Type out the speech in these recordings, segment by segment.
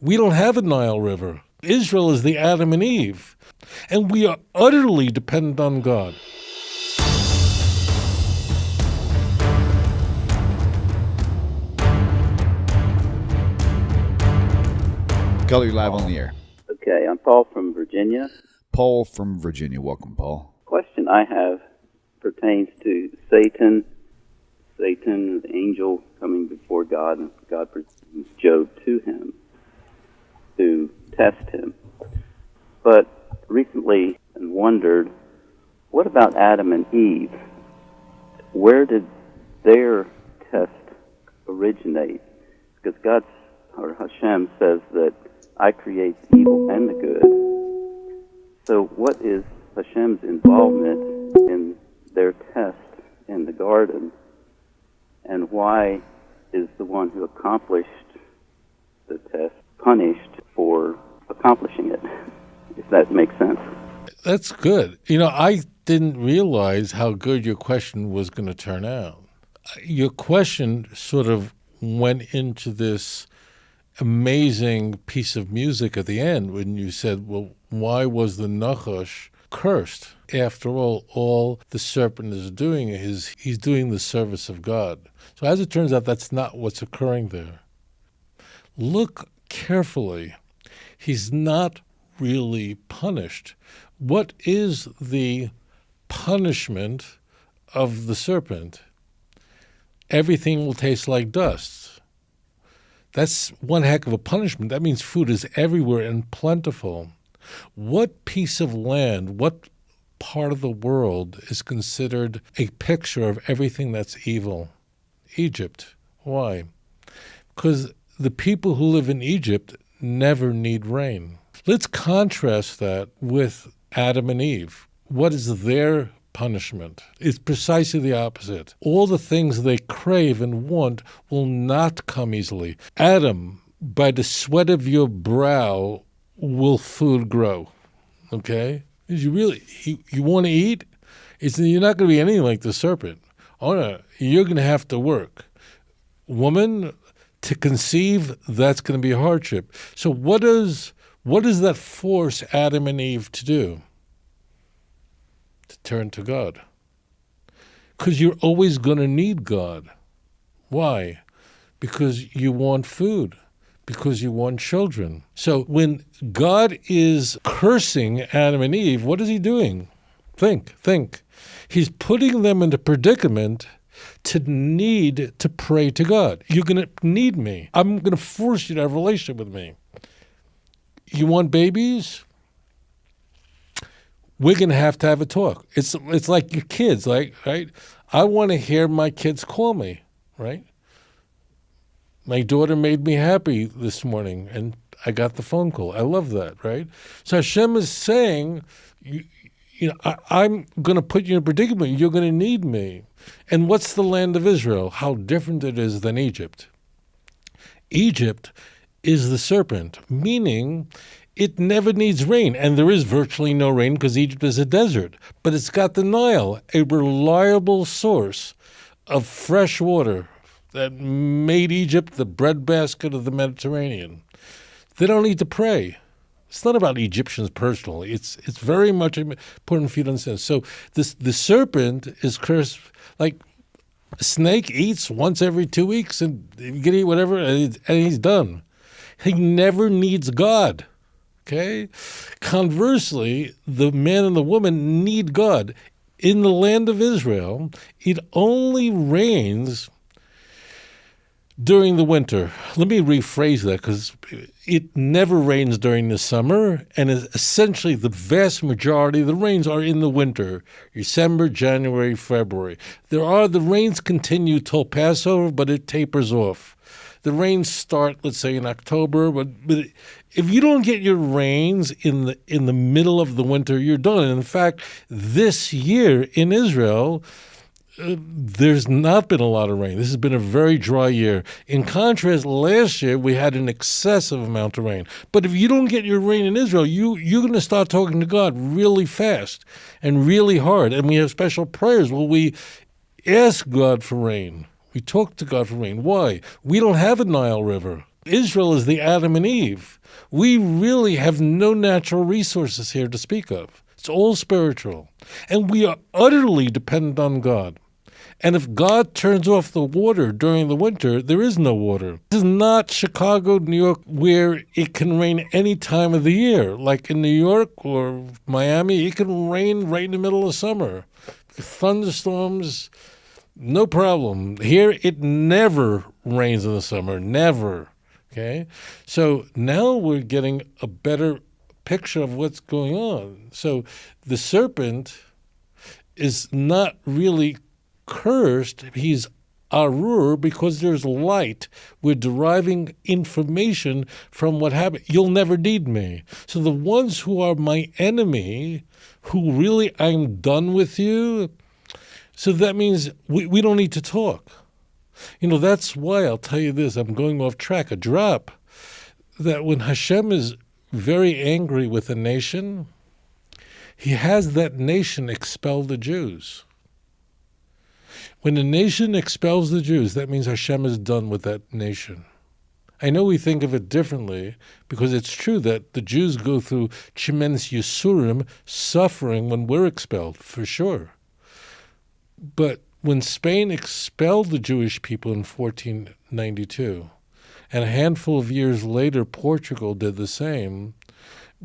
We don't have a Nile River. Israel is the Adam and Eve, and we are utterly dependent on God. Color, you live on the air. Okay, I'm Paul from Virginia. Paul from Virginia. Welcome, Paul. Question I have pertains to Satan, the angel coming before God, and God presents Job to him to test him. But recently I wondered, what about Adam and Eve? Where did their test originate? Because God, or Hashem, says that I create the evil and the good. So what is Hashem's involvement in their test in the garden? And why is the one who accomplished the test punished for accomplishing it, if that makes sense? That's good. I didn't realize how good your question was going to turn out. Your question sort of went into this amazing piece of music at the end when you said, well, why was the Nachash cursed? After all the serpent is doing is he's doing the service of God. So as it turns out, that's not what's occurring there. Look carefully. He's not really punished. What is the punishment of the serpent? Everything will taste like dust. That's one heck of a punishment. That means food is everywhere and plentiful. What piece of land, what part of the world is considered a picture of everything that's evil? Egypt. Why? Because the people who live in Egypt never need rain. Let's contrast that with Adam and Eve. What is their punishment? It's precisely the opposite. All the things they crave and want will not come easily. Adam, by the sweat of your brow will food grow. Okay? You want to eat? You're not going to be anything like the serpent. Oh no, you're going to have to work. Woman, to conceive, that's going to be a hardship. So what does that force Adam and Eve to do? To turn to God. Because you're always going to need God. Why? Because you want food. Because you want children. So when God is cursing Adam and Eve, what is he doing? Think. He's putting them in a predicament to need to pray to God. You're going to need me. I'm going to force you to have a relationship with me. You want babies? We're going to have a talk. It's like your kids, right? I want to hear my kids call me, right? My daughter made me happy this morning, and I got the phone call. I love that, right? So Hashem is saying, I'm going to put you in a predicament. You're going to need me. And what's the land of Israel? How different it is than Egypt. Egypt is the serpent, meaning it never needs rain. And there is virtually no rain because Egypt is a desert. But it's got the Nile, a reliable source of fresh water that made Egypt the breadbasket of the Mediterranean. They don't need to pray. It's not about Egyptians personally. It's very much important for you to understand. So the serpent is cursed. Like a snake eats once every 2 weeks, and you can eat whatever, and he's done. He never needs God. Okay? Conversely, the man and the woman need God. In the land of Israel, it only rains during the winter. Let me rephrase that, because it never rains during the summer, and essentially the vast majority of the rains are in the winter, December, January, February. The rains continue till Passover, but it tapers off. The rains start, let's say, in October, but if you don't get your rains in the middle of the winter, you're done. And in fact, this year in Israel, there's not been a lot of rain. This has been a very dry year. In contrast, last year we had an excessive amount of rain. But if you don't get your rain in Israel, you're going to start talking to God really fast and really hard. And we have special prayers where we ask God for rain. We talk to God for rain. Why? We don't have a Nile River. Israel is the Adam and Eve. We really have no natural resources here to speak of. It's all spiritual. And we are utterly dependent on God. And if God turns off the water during the winter, there is no water. This is not Chicago, New York, where it can rain any time of the year. Like in New York or Miami, it can rain right in the middle of summer. Thunderstorms, no problem. Here, it never rains in the summer, never. Okay? So now we're getting a better picture of what's going on. So the serpent is not really cursed. He's arur because there's light. We're deriving information from what happened. You'll never need me. So the ones who are my enemy, who really I'm done with you, so that means we don't need to talk. That's why I'll tell you this. I'm going off track. A drop that when Hashem is very angry with a nation, he has that nation expel the Jews. When a nation expels the Jews, that means Hashem is done with that nation. I know we think of it differently because it's true that the Jews go through tremendous yisurim, suffering when we're expelled, for sure. But when Spain expelled the Jewish people in 1492, and a handful of years later Portugal did the same,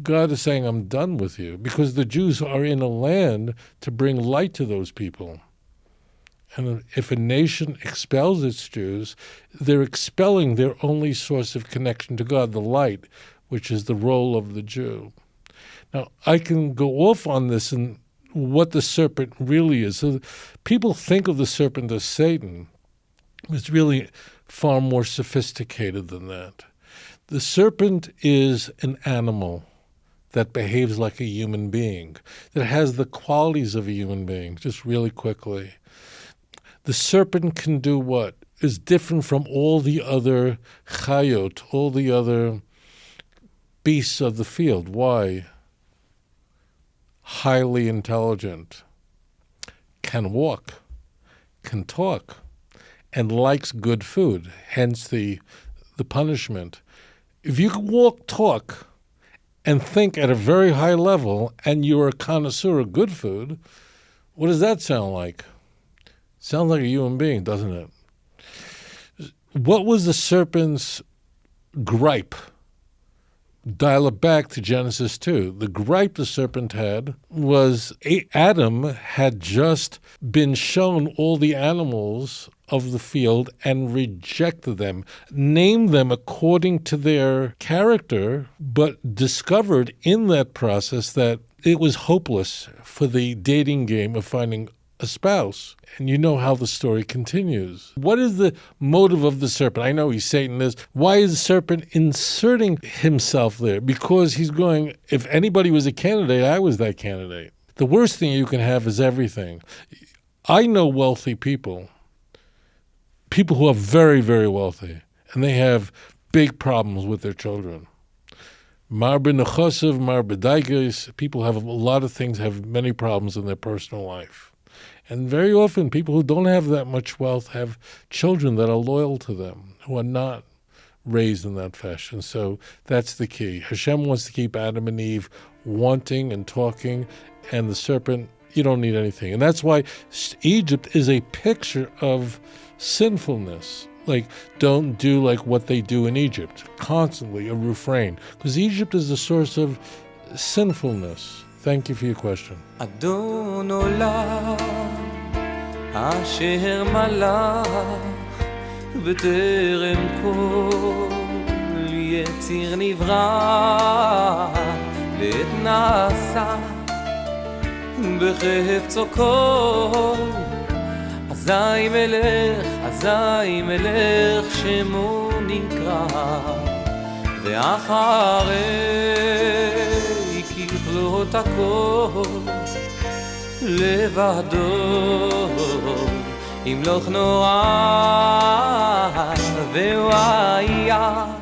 God is saying, I'm done with you, because the Jews are in a land to bring light to those people. And if a nation expels its Jews, they're expelling their only source of connection to God, the light, which is the role of the Jew. Now, I can go off on this and what the serpent really is. So people think of the serpent as Satan. It's really far more sophisticated than that. The serpent is an animal that behaves like a human being, that has the qualities of a human being, just really quickly. The serpent can do what? Is different from all the other chayot, all the other beasts of the field. Why? Highly intelligent, can walk, can talk, and likes good food, hence the punishment. If you can walk, talk, and think at a very high level, and you're a connoisseur of good food, what does that sound like? Sounds like a human being, doesn't it? What was the serpent's gripe? Dial it back to Genesis 2. The gripe the serpent had was Adam had just been shown all the animals of the field and rejected them, named them according to their character, but discovered in that process that it was hopeless for the dating game of finding a spouse. And you know how the story continues. What is the motive of the serpent? I know he's Satanist. Why is the serpent inserting himself there? Because he's going, if anybody was a candidate, I was that candidate. The worst thing you can have is everything. I know wealthy people who are very, very wealthy, and they have big problems with their children. Marbe nechosiv, marbe daigos, people have a lot of things, have many problems in their personal life. And very often, people who don't have that much wealth have children that are loyal to them, who are not raised in that fashion. So that's the key. Hashem wants to keep Adam and Eve wanting and talking, and the serpent, you don't need anything. And that's why Egypt is a picture of sinfulness. Like, don't do like what they do in Egypt. Constantly a refrain. Because Egypt is the source of sinfulness. Thank you for your question. אדון עולם אשר מלך בטרם כל יציר נברא לעת נעשה בחפצו כל אזי מלך שמו נקרא ואחרי ככלות הכל לבדו ימלוך נורא והוא היה